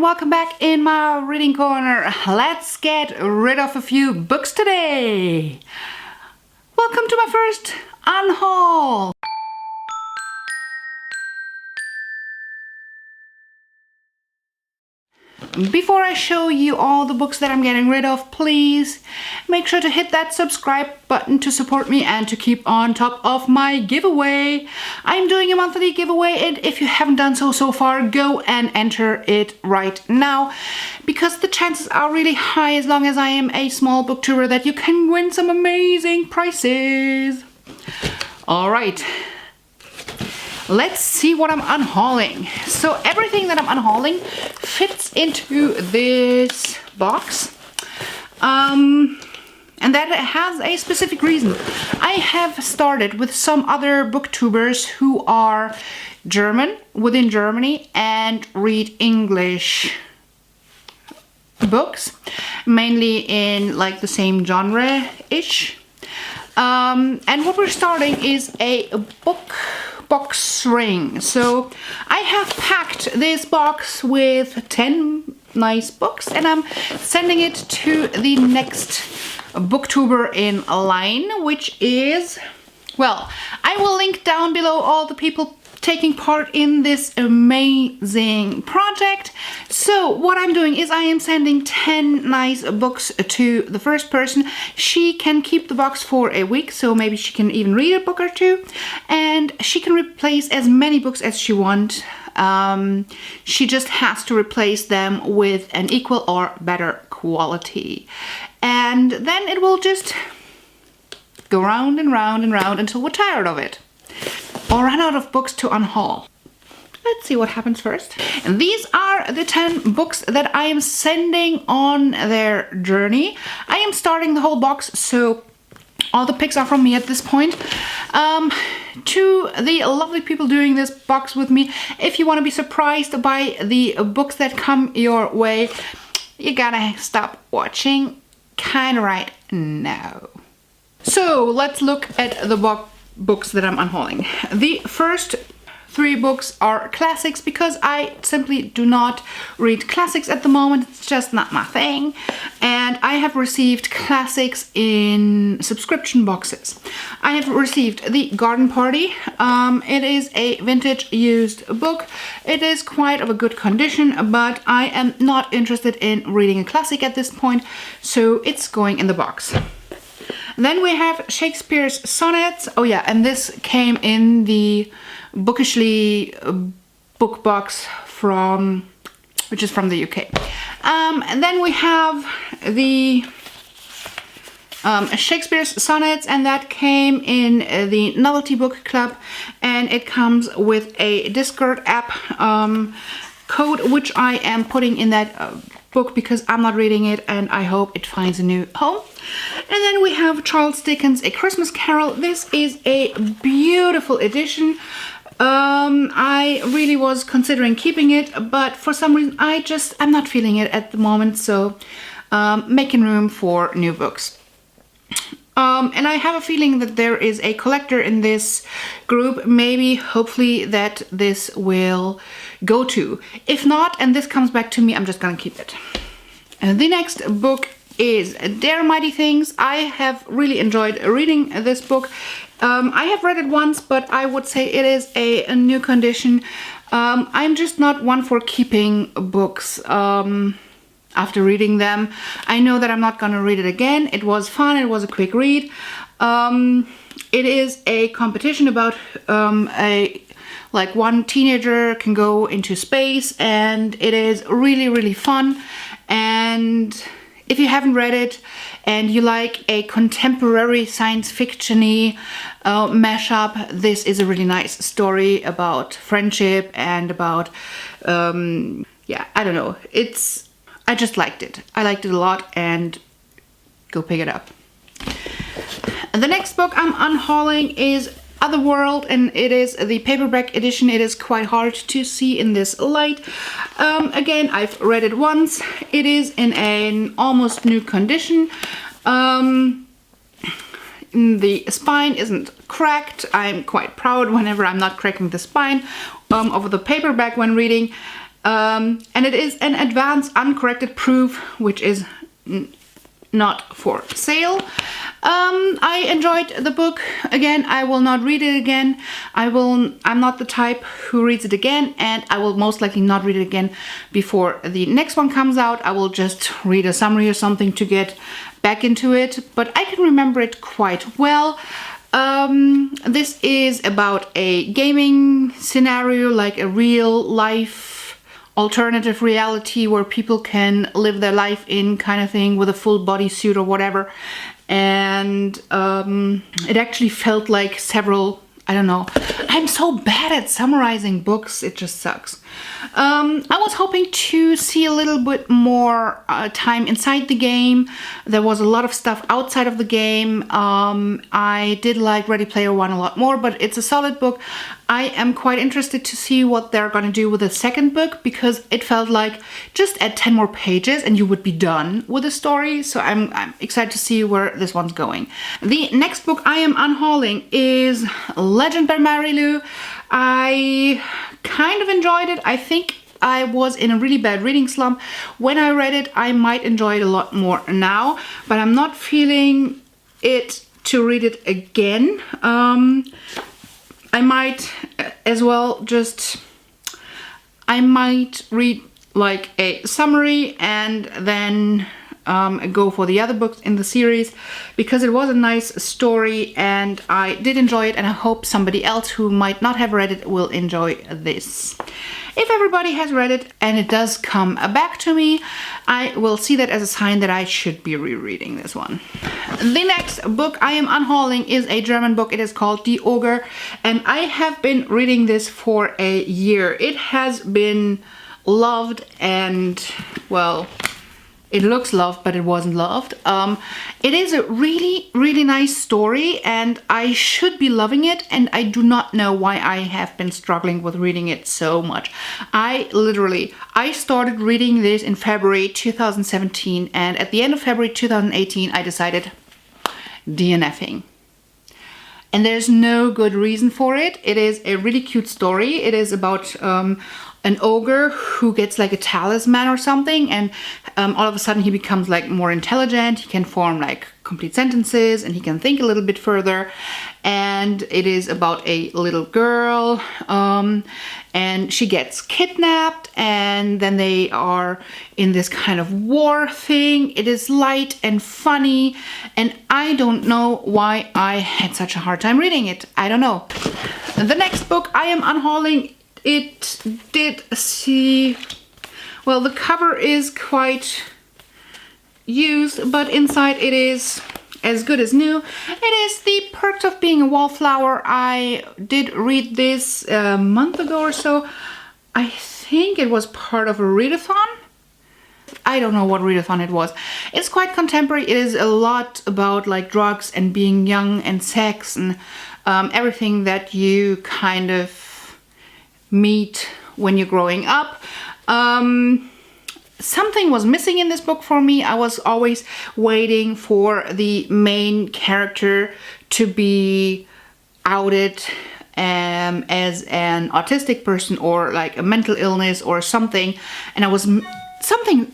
welcome back in my reading corner. Let's get rid of a few books today. Welcome to my first UnHaul. Before I show you all the books that I'm getting rid of, please make sure to hit that subscribe button to support me and to keep on top of my giveaway. I'm doing a monthly giveaway, and if you haven't done so far, go and enter it right now, because the chances are really high, as long as I am a small booktuber, that you can win some amazing prizes. All right. Let's see what I'm unhauling. So everything that I'm unhauling fits into this box. And that has a specific reason. I have started with some other booktubers who are German, within Germany, and read English books, mainly in like the same genre-ish. And what we're starting is a BookBox ring. So I have packed this box with 10 nice books, and I'm sending it to the next booktuber in line, which is, well, I will link down below all the people taking part in this amazing project. So what I'm doing is I am sending 10 nice books to the first person. She can keep the box for a week, so maybe she can even read a book or two, and she can replace as many books as she wants. She just has to replace them with an equal or better quality, and then it will just go round and round and round until we're tired of it or run out of books to unhaul. Let's see what happens first. And these are the 10 books that I am sending on their journey. I am starting the whole box, so all the picks are from me at this point. To the lovely people doing this box with me, if you want to be surprised by the books that come your way, you gotta stop watching kinda right now. So let's look at the books that I'm unhauling. The first 3 books are classics, because I simply do not read classics at the moment. It's just not my thing. And I have received classics in subscription boxes. I have received The Garden Party. It is a vintage used book. It is quite of a good condition, but I am not interested in reading a classic at this point, so it's going in the box. Then we have Shakespeare's Sonnets. Oh yeah, and this came in the Bookishly book box which is from the UK. And then we have the Shakespeare's Sonnets, and that came in the Novelty Book Club, and it comes with a Discord app code, which I am putting in that book because I'm not reading it, and I hope it finds a new home. And then we have Charles Dickens' A Christmas Carol. This is a beautiful edition. I really was considering keeping it, but for some reason I'm not feeling it at the moment, so making room for new books. And I have a feeling that there is a collector in this group, maybe, hopefully, that this will go to. If not, and this comes back to me, I'm just gonna keep it. And the next book is Dare Mighty Things. I have really enjoyed reading this book. I have read it once, but I would say it is a new condition. I'm just not one for keeping books after reading them. I know that I'm not gonna read it again. It was fun, it was a quick read. It is a competition about one teenager can go into space, and it is really, really fun. And if you haven't read it and you like a contemporary science fiction-y mashup, this is a really nice story about friendship and about, yeah, I don't know. I just liked it. I liked it a lot, and go pick it up. And the next book I'm unhauling is Otherworld, and it is the paperback edition. It is quite hard to see in this light. Again, I've read it once. It is in an almost new condition. The spine isn't cracked. I'm quite proud whenever I'm not cracking the spine of the paperback when reading. And it is an advanced uncorrected proof, which is not for sale. I enjoyed the book. Again, I will not read it again. I'm not the type who reads it again, and I will most likely not read it again before the next one comes out. I will just read a summary or something to get back into it, but I can remember it quite well. This is about a gaming scenario, like a real life alternative reality where people can live their life in, kind of thing, with a full bodysuit or whatever. And it actually felt like several, I don't know, I'm so bad at summarizing books, it just sucks. I was hoping to see a little bit more time inside the game. There was a lot of stuff outside of the game. I did like Ready Player One a lot more, but it's a solid book. I am quite interested to see what they're going to do with the second book, because it felt like just add 10 more pages and you would be done with the story. So I'm excited to see where this one's going. The next book I am unhauling is Legend by Mary Lou. I kind of enjoyed it. I think I was in a really bad reading slump when I read it. I might enjoy it a lot more now, but I'm not feeling it to read it again. I might as well just, I might read like a summary and then go for the other books in the series, because it was a nice story and I did enjoy it, and I hope somebody else who might not have read it will enjoy this. If everybody has read it and it does come back to me, I will see that as a sign that I should be rereading this one. The next book I am unhauling is a German book. It is called Die Ogre, and I have been reading this for a year. It has been loved, and well, it looks loved, but it wasn't loved. It is a really, really nice story, and I should be loving it, and I do not know why I have been struggling with reading it so much. I started reading this in February 2017, and at the end of February 2018, I decided DNFing. And there's no good reason for it. It is a really cute story. It is about an ogre who gets like a talisman or something, and all of a sudden he becomes like more intelligent. He can form like complete sentences, and he can think a little bit further. And it is about a little girl, and she gets kidnapped, and then they are in this kind of war thing. It is light and funny, and I don't know why I had such a hard time reading it. I don't know. The next book I am unhauling, it did see, well, the cover is quite used, but inside it is as good as new. It is The Perks of Being a Wallflower. I did read this a month ago or so. I think it was part of a readathon. I don't know what readathon it was. It's quite contemporary. It is a lot about like drugs and being young and sex and everything that you kind of meet when you're growing up. Something was missing in this book for me. I was always waiting for the main character to be outed as an autistic person or like a mental illness or something, and I was something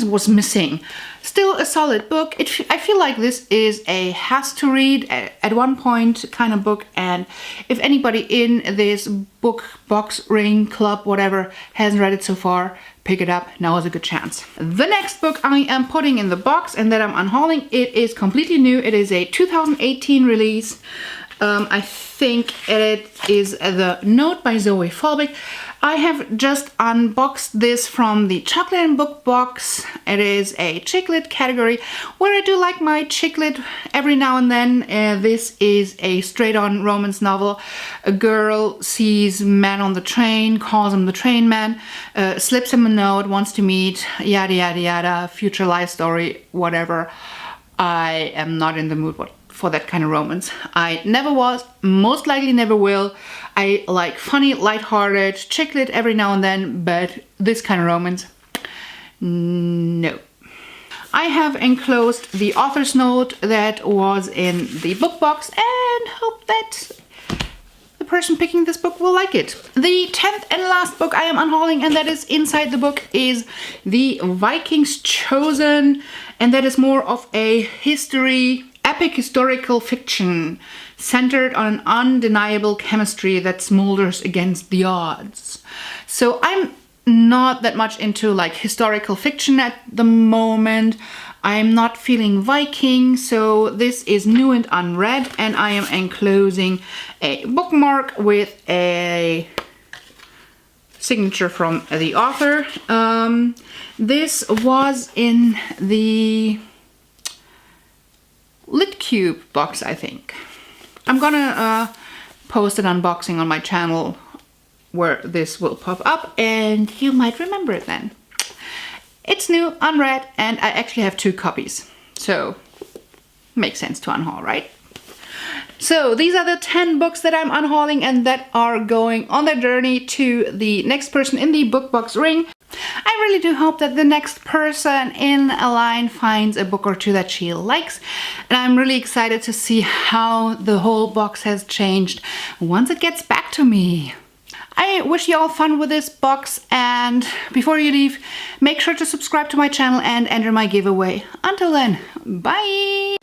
was missing. Still a solid book. I feel like this is a has to read at one point kind of book, and if anybody in this BookBox ring club whatever hasn't read it so far, pick it up. Now is a good chance. The next book I am putting in the box and that I'm unhauling, it is completely new. It is a 2018 release. I think it is The Note by Zoe Folbick. I have just unboxed this from the Chocolate and Book box. It is a chick lit category where I do like my chick lit every now and then. This is a straight-on romance novel. A girl sees man on the train, calls him the train man, slips him a note, wants to meet, yada yada yada, future life story, whatever. I am not in the mood for that kind of romance. I never was, most likely never will. I like funny, lighthearted, chick lit every now and then, but this kind of romance, no. I have enclosed the author's note that was in the book box and hope that the person picking this book will like it. The 10th and last book I am unhauling, and that is inside the book, is the Vikings Chosen, and that is more of a epic historical fiction centered on an undeniable chemistry that smolders against the odds. So I'm not that much into like historical fiction at the moment. I'm not feeling Viking, so this is new and unread, and I am enclosing a bookmark with a signature from the author. This was in the LitCube box, I think. I'm gonna post an unboxing on my channel where this will pop up, and you might remember it then. It's new, unread, and I actually have 2 copies, so makes sense to unhaul, right? So these are the 10 books that I'm unhauling and that are going on their journey to the next person in the BookBox ring. I really do hope that the next person in a line finds a book or 2 that she likes, and I'm really excited to see how the whole box has changed once it gets back to me. I wish you all fun with this box, and before you leave, make sure to subscribe to my channel and enter my giveaway. Until then, bye!